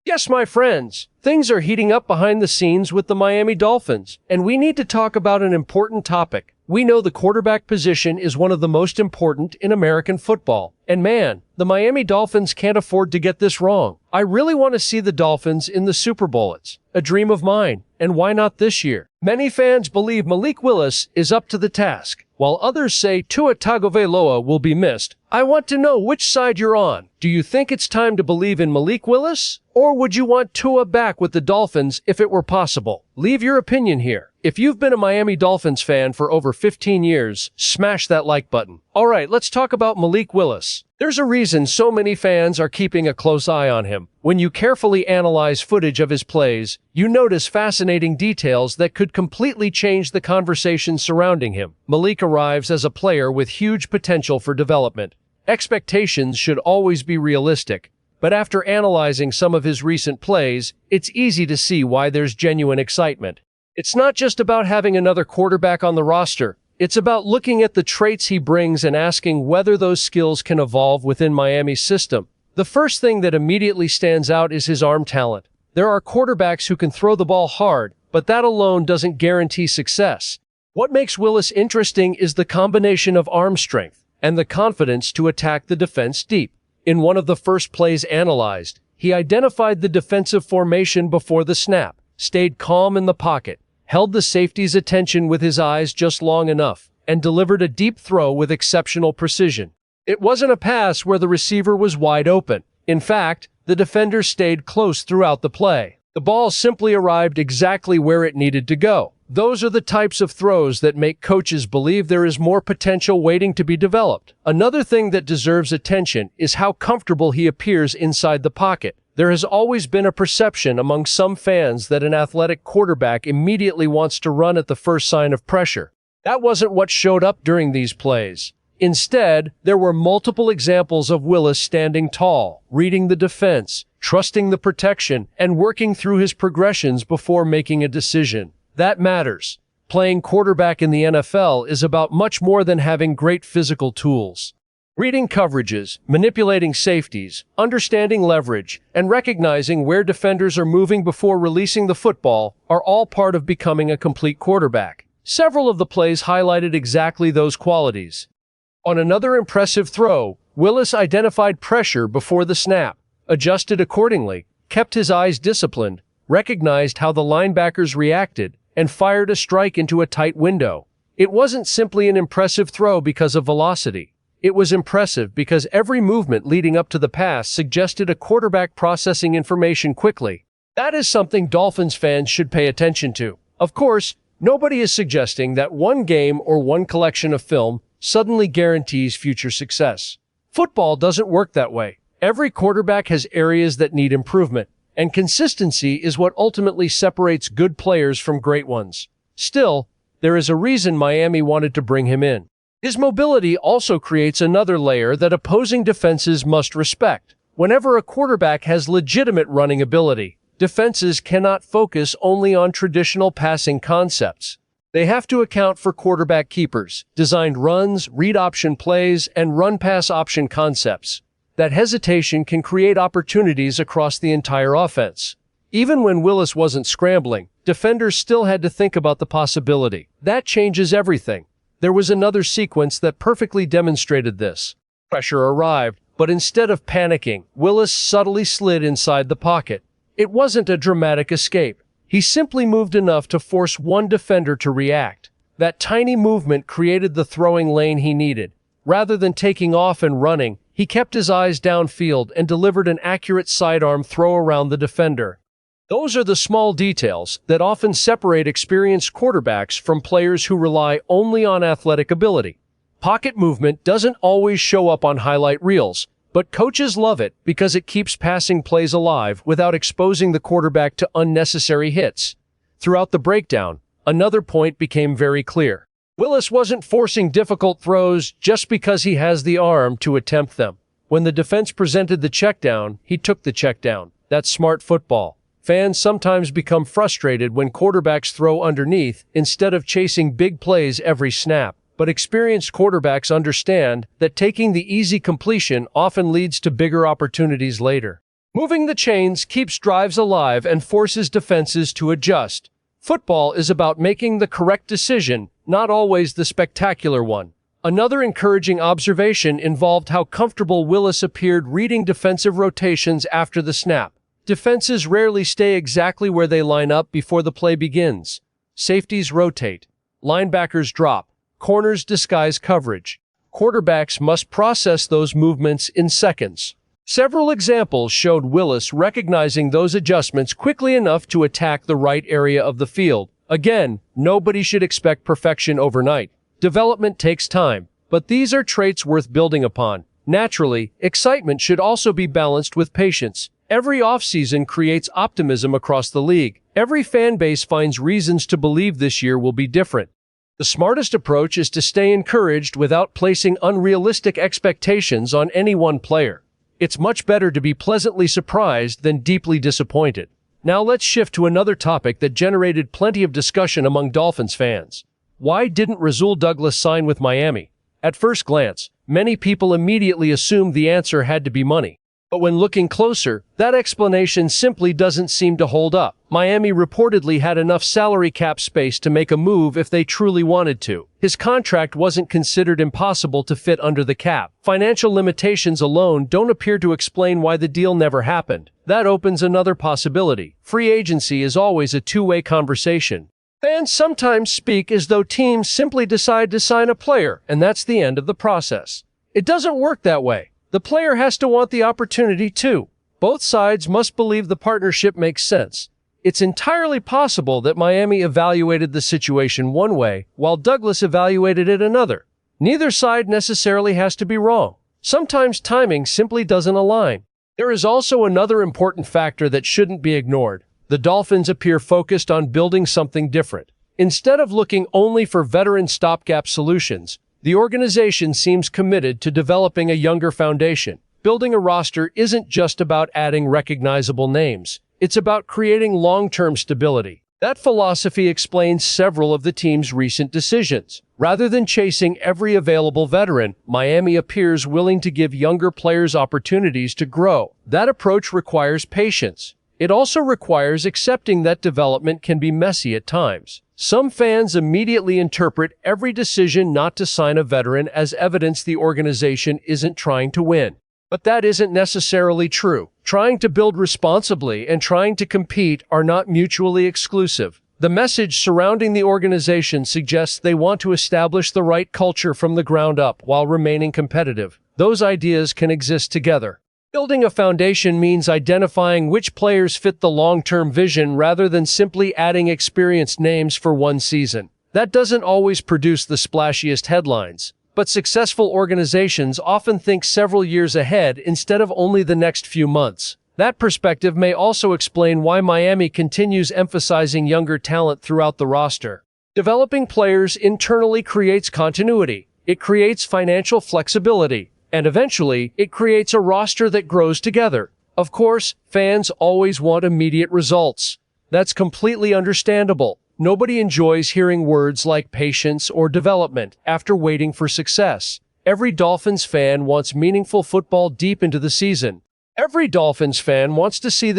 Yes, my friends, things are heating up behind the scenes with the Miami Dolphins, and we need to talk about an important topic. We know the quarterback position is one of the most important in American football. And man, the Miami Dolphins can't afford to get this wrong. I really want to see the Dolphins in the Super Bowl. It's a dream of mine, and why not this year? Many fans believe Malik Willis is up to the task, while others say Tua Tagovailoa will be missed. I want to know which side you're on. Do you think it's time to believe in Malik Willis? Or would you want Tua back with the Dolphins if it were possible? Leave your opinion here. If you've been a Miami Dolphins fan for over 15 years, smash that like button. All right, let's talk about Malik Willis. There's a reason so many fans are keeping a close eye on him. When you carefully analyze footage of his plays, you notice fascinating details that could completely change the conversation surrounding him. Malik arrives as a player with huge potential for development. Expectations should always be realistic, but after analyzing some of his recent plays, it's easy to see why there's genuine excitement. It's not just about having another quarterback on the roster. It's about looking at the traits he brings and asking whether those skills can evolve within Miami's system. The first thing that immediately stands out is his arm talent. There are quarterbacks who can throw the ball hard, but that alone doesn't guarantee success. What makes Willis interesting is the combination of arm strength and the confidence to attack the defense deep. In one of the first plays analyzed, he identified the defensive formation before the snap, stayed calm in the pocket, held the safety's attention with his eyes just long enough, and delivered a deep throw with exceptional precision. It wasn't a pass where the receiver was wide open. In fact, the defender stayed close throughout the play. The ball simply arrived exactly where it needed to go. Those are the types of throws that make coaches believe there is more potential waiting to be developed. Another thing that deserves attention is how comfortable he appears inside the pocket. There has always been a perception among some fans that an athletic quarterback immediately wants to run at the first sign of pressure. That wasn't what showed up during these plays. Instead, there were multiple examples of Willis standing tall, reading the defense, trusting the protection, and working through his progressions before making a decision. That matters. Playing quarterback in the NFL is about much more than having great physical tools. Reading coverages, manipulating safeties, understanding leverage, and recognizing where defenders are moving before releasing the football are all part of becoming a complete quarterback. Several of the plays highlighted exactly those qualities. On another impressive throw, Willis identified pressure before the snap, adjusted accordingly, kept his eyes disciplined, recognized how the linebackers reacted, and fired a strike into a tight window. It wasn't simply an impressive throw because of velocity. It was impressive because every movement leading up to the pass suggested a quarterback processing information quickly. That is something Dolphins fans should pay attention to. Of course, nobody is suggesting that one game or one collection of film suddenly guarantees future success. Football doesn't work that way. Every quarterback has areas that need improvement, and consistency is what ultimately separates good players from great ones. Still, there is a reason Miami wanted to bring him in. His mobility also creates another layer that opposing defenses must respect. Whenever a quarterback has legitimate running ability, defenses cannot focus only on traditional passing concepts. They have to account for quarterback keepers, designed runs, read option plays, and run-pass option concepts. That hesitation can create opportunities across the entire offense. Even when Willis wasn't scrambling, defenders still had to think about the possibility. That changes everything. There was another sequence that perfectly demonstrated this. Pressure arrived, but instead of panicking, Willis subtly slid inside the pocket. It wasn't a dramatic escape. He simply moved enough to force one defender to react. That tiny movement created the throwing lane he needed. Rather than taking off and running, he kept his eyes downfield and delivered an accurate sidearm throw around the defender. Those are the small details that often separate experienced quarterbacks from players who rely only on athletic ability. Pocket movement doesn't always show up on highlight reels, but coaches love it because it keeps passing plays alive without exposing the quarterback to unnecessary hits. Throughout the breakdown, another point became very clear. Willis wasn't forcing difficult throws just because he has the arm to attempt them. When the defense presented the check down, he took the check down. That's smart football. Fans sometimes become frustrated when quarterbacks throw underneath instead of chasing big plays every snap. But experienced quarterbacks understand that taking the easy completion often leads to bigger opportunities later. Moving the chains keeps drives alive and forces defenses to adjust. Football is about making the correct decision, not always the spectacular one. Another encouraging observation involved how comfortable Willis appeared reading defensive rotations after the snap. Defenses rarely stay exactly where they line up before the play begins. Safeties rotate. Linebackers drop. Corners disguise coverage. Quarterbacks must process those movements in seconds. Several examples showed Willis recognizing those adjustments quickly enough to attack the right area of the field. Again, nobody should expect perfection overnight. Development takes time, but these are traits worth building upon. Naturally, excitement should also be balanced with patience. Every offseason creates optimism across the league. Every fan base finds reasons to believe this year will be different. The smartest approach is to stay encouraged without placing unrealistic expectations on any one player. It's much better to be pleasantly surprised than deeply disappointed. Now let's shift to another topic that generated plenty of discussion among Dolphins fans. Why didn't Rasul Douglas sign with Miami? At first glance, many people immediately assumed the answer had to be money. But when looking closer, that explanation simply doesn't seem to hold up. Miami reportedly had enough salary cap space to make a move if they truly wanted to. His contract wasn't considered impossible to fit under the cap. Financial limitations alone don't appear to explain why the deal never happened. That opens another possibility. Free agency is always a two-way conversation. Fans sometimes speak as though teams simply decide to sign a player, and that's the end of the process. It doesn't work that way. The player has to want the opportunity too. Both sides must believe the partnership makes sense. It's entirely possible that Miami evaluated the situation one way, while Douglas evaluated it another. Neither side necessarily has to be wrong. Sometimes timing simply doesn't align. There is also another important factor that shouldn't be ignored. The Dolphins appear focused on building something different. Instead of looking only for veteran stopgap solutions, the organization seems committed to developing a younger foundation. Building a roster isn't just about adding recognizable names. It's about creating long-term stability. That philosophy explains several of the team's recent decisions. Rather than chasing every available veteran, Miami appears willing to give younger players opportunities to grow. That approach requires patience. It also requires accepting that development can be messy at times. Some fans immediately interpret every decision not to sign a veteran as evidence the organization isn't trying to win. But that isn't necessarily true. Trying to build responsibly and trying to compete are not mutually exclusive. The message surrounding the organization suggests they want to establish the right culture from the ground up while remaining competitive. Those ideas can exist together. Building a foundation means identifying which players fit the long-term vision rather than simply adding experienced names for one season. That doesn't always produce the splashiest headlines, but successful organizations often think several years ahead instead of only the next few months. That perspective may also explain why Miami continues emphasizing younger talent throughout the roster. Developing players internally creates continuity. It creates financial flexibility. And eventually, it creates a roster that grows together. Of course, fans always want immediate results. That's completely understandable. Nobody enjoys hearing words like patience or development after waiting for success. Every Dolphins fan wants meaningful football deep into the season. Every Dolphins fan wants to see